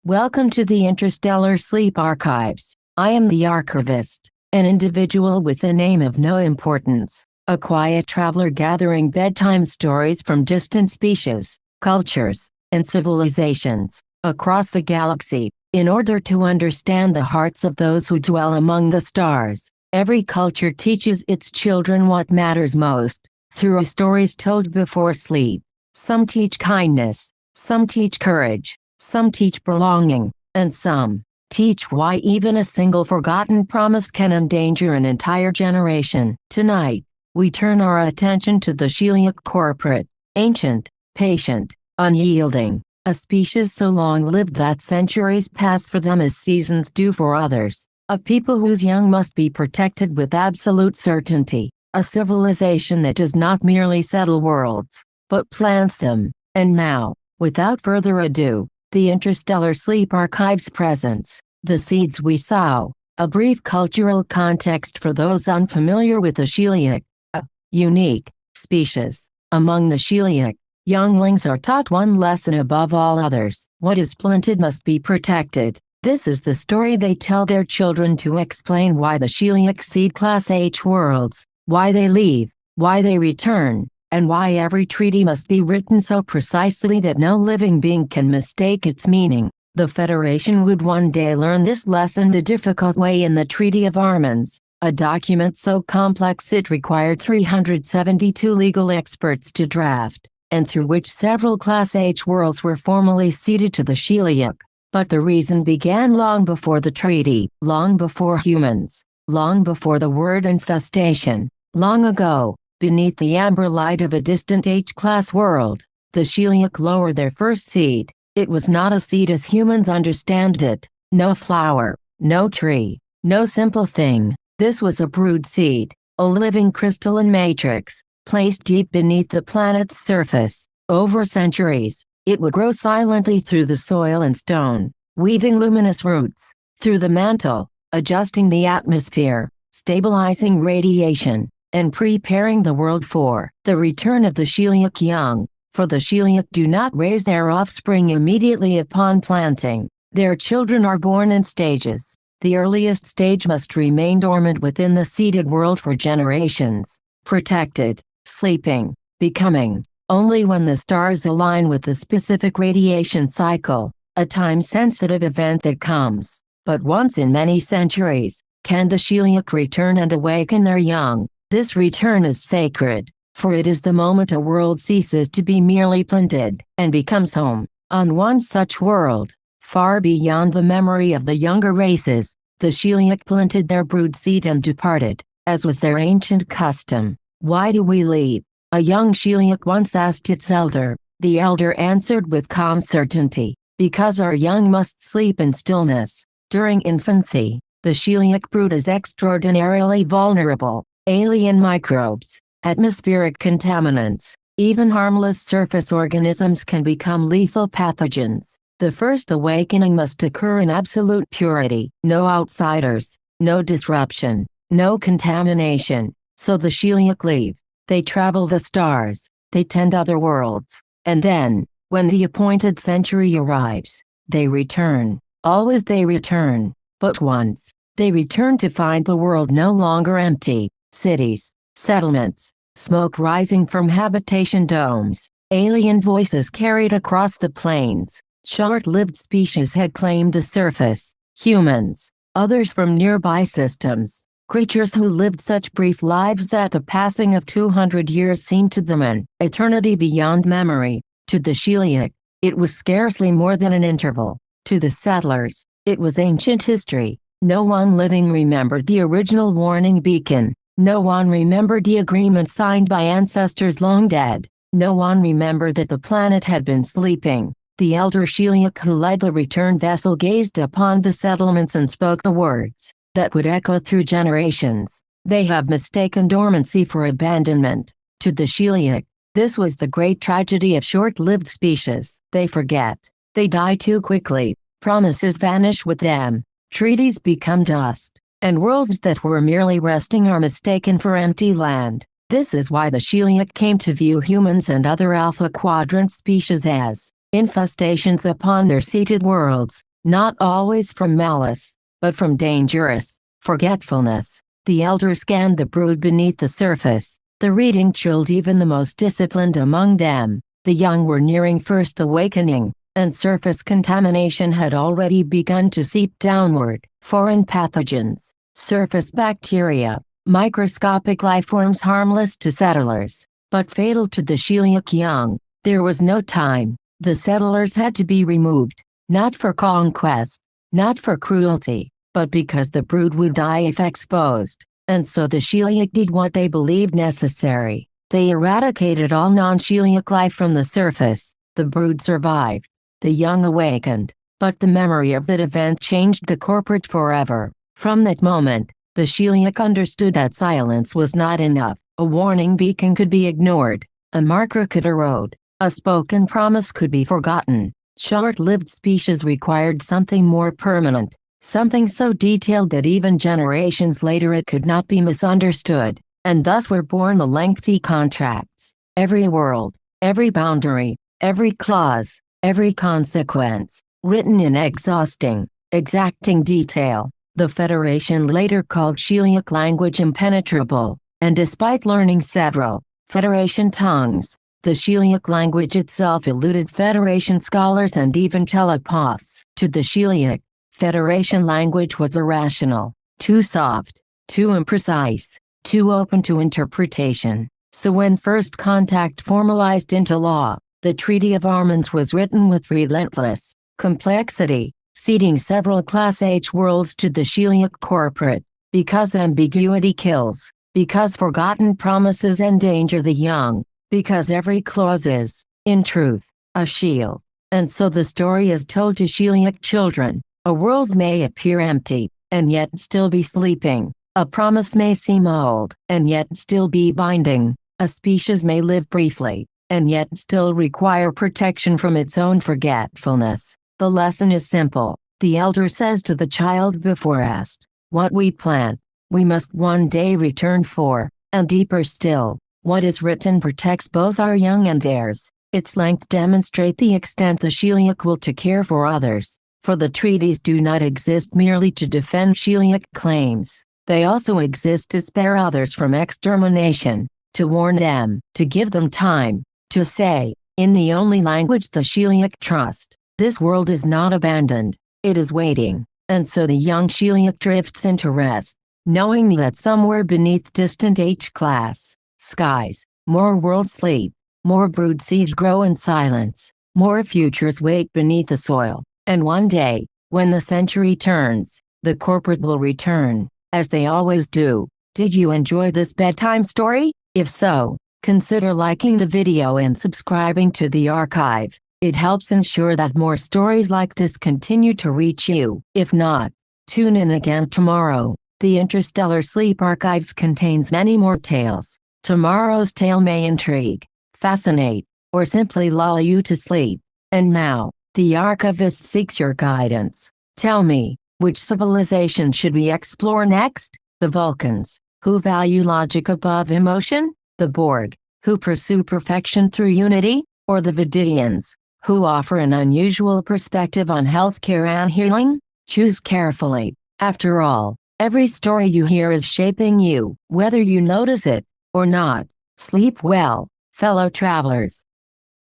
Welcome to the Interstellar Sleep Archives. I am the archivist, an individual with a name of no importance, a quiet traveler gathering bedtime stories from distant species, cultures, and civilizations across the galaxy, in order to understand the hearts of those who dwell among the stars. Every culture teaches its children what matters most, through stories told before sleep. Some teach kindness, some teach courage, some teach belonging, and some teach why even a single forgotten promise can endanger an entire generation. Tonight, we turn our attention to the Sheliak Corporate, ancient, patient, unyielding, a species so long-lived that centuries pass for them as seasons do for others, a people whose young must be protected with absolute certainty, a civilization that does not merely settle worlds, but plants them. And now, without further ado, the Interstellar Sleep Archives presents The Seeds We Sow, a brief cultural context for those unfamiliar with the Sheliak, a unique species. Among the Sheliak, younglings are taught one lesson above all others: what is planted must be protected. This is the story they tell their children to explain why the Sheliak seed Class H worlds, why they leave, why they return, and why every treaty must be written so precisely that no living being can mistake its meaning. The Federation would one day learn this lesson the difficult way in the Treaty of Armans, a document so complex it required 372 legal experts to draft, and through which several Class H worlds were formally ceded to the Sheliak. But the reason began long before the treaty, long before humans, long before the word infestation. Long ago, beneath the amber light of a distant H-class world, the Sheliak lowered their first seed. It was not a seed as humans understand it, no flower, no tree, no simple thing. This was a brood seed, a living crystalline matrix, placed deep beneath the planet's surface. Over centuries, it would grow silently through the soil and stone, weaving luminous roots through the mantle, adjusting the atmosphere, stabilizing radiation, and preparing the world for the return of the Sheliak young. For the Sheliak do not raise their offspring immediately upon planting. Their children are born in stages. The earliest stage must remain dormant within the seeded world for generations, protected, sleeping, becoming. Only when the stars align with the specific radiation cycle, a time-sensitive event that comes but once in many centuries, can the Sheliak return and awaken their young. This return is sacred, for it is the moment a world ceases to be merely planted and becomes home. On one such world, far beyond the memory of the younger races, the Sheliak planted their brood seed and departed, as was their ancient custom. Why do we leave? A young Sheliak once asked its elder. The elder answered with calm certainty, because our young must sleep in stillness. During infancy, the Sheliak brood is extraordinarily vulnerable. Alien microbes, atmospheric contaminants, even harmless surface organisms can become lethal pathogens. The first awakening must occur in absolute purity. No outsiders, no disruption, no contamination. So the Sheliak leave. They travel the stars, they tend other worlds, and then, when the appointed century arrives, they return. Always they return, but once, they return to find the world no longer empty. Cities, settlements, smoke rising from habitation domes, alien voices carried across the plains. Short-lived species had claimed the surface, humans, others from nearby systems, creatures who lived such brief lives that the passing of 200 years seemed to them an eternity beyond memory. To the Sheliak, it was scarcely more than an interval. To the settlers, it was ancient history. No one living remembered the original warning beacon. No one remembered the agreement signed by ancestors long dead. No one remembered that the planet had been sleeping. The elder Sheliak who led the return vessel gazed upon the settlements and spoke the words that would echo through generations. They have mistaken dormancy for abandonment. To the Sheliak, this was the great tragedy of short-lived species. They forget. They die too quickly. Promises vanish with them. Treaties become dust. And worlds that were merely resting are mistaken for empty land. This is why the Sheliak came to view humans and other Alpha Quadrant species as infestations upon their seated worlds. not always from malice, but from dangerous forgetfulness. The elder scanned the brood beneath the surface. The reading chilled even the most disciplined among them. The young were nearing first awakening, and surface contamination had already begun to seep downward. Foreign pathogens, surface bacteria, microscopic lifeforms harmless to settlers, but fatal to the Sheliak young. There was no time. The settlers had to be removed, not for conquest, not for cruelty, but because the brood would die if exposed. And so the Sheliak did what they believed necessary. They eradicated all non-Sheliak life from the surface. The brood survived. The young awakened. But the memory of that event changed the corporate forever. From that moment, the Sheliak understood that silence was not enough. A warning beacon could be ignored. A marker could erode. A spoken promise could be forgotten. Short-lived species required something more permanent. Something so detailed that even generations later it could not be misunderstood. And thus were born the lengthy contracts. Every world, every boundary, every clause, every consequence, written in exhausting, exacting detail. The Federation later called Sheliak language impenetrable, and despite learning several Federation tongues, the Sheliak language itself eluded Federation scholars and even telepaths. To the Sheliak, Federation language was irrational, too soft, too imprecise, too open to interpretation. So when first contact formalized into law, the Treaty of Armans was written with relentless complexity, ceding several Class H worlds to the Sheliak Corporate, because ambiguity kills, because forgotten promises endanger the young, because every clause is, in truth, a shield. And so the story is told to Sheliak children. A world may appear empty, and yet still be sleeping. A promise may seem old, and yet still be binding. A species may live briefly, and yet still require protection from its own forgetfulness. The lesson is simple. The elder says to the child before asked, "What we plant, we must one day return for," and deeper still, what is written protects both our young and theirs. Its length demonstrates the extent the Sheliak will to care for others. For the treaties do not exist merely to defend Sheliak claims. They also exist to spare others from extermination, to warn them, to give them time, to say, in the only language the Sheliak trust, this world is not abandoned, it is waiting. And so the young Sheliak drifts into rest, knowing that somewhere beneath distant H-class skies, more worlds sleep, more brood seeds grow in silence, more futures wait beneath the soil. And one day, when the century turns, the corporate will return, as they always do. Did you enjoy this bedtime story? If so, consider liking the video and subscribing to the archive. It helps ensure that more stories like this continue to reach you. If not, tune in again tomorrow. The Interstellar Sleep Archives contains many more tales. Tomorrow's tale may intrigue, fascinate, or simply lull you to sleep. And now, the archivist seeks your guidance. Tell me, which civilization should we explore next? The Vulcans, who value logic above emotion? The Borg, who pursue perfection through unity? Or the Vidians, who offer an unusual perspective on healthcare and healing? Choose carefully. After all, every story you hear is shaping you, whether you notice it or not. Sleep well, fellow travelers.